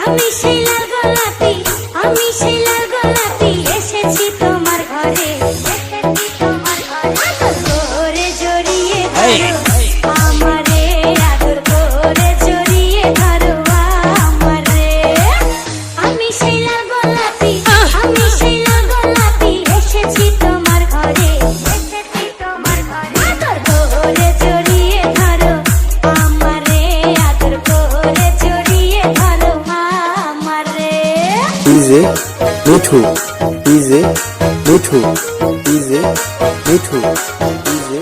আমি সেই লাল গোলাপি, আমি সেই লাল গোলাপি, এসেছি তোমার ঘরে, এসেছি তোমার ঘরে। আদর করে জড়িয়ে ধরো আমারে, আদর করে জড়িয়ে ধরো আমারে। আমি সেই লাল গোলাপি, আমি সেই লাল গোলাপি, এসেছি তোমার ঘরে, এসেছি তোমার ঘরে। আদর করে জড়িয়ে ধরো আমারে, আদর করে জড়িয়ে ধরো আমারে। DJ Mithu, DJ Mithu, DJ Mithu, DJ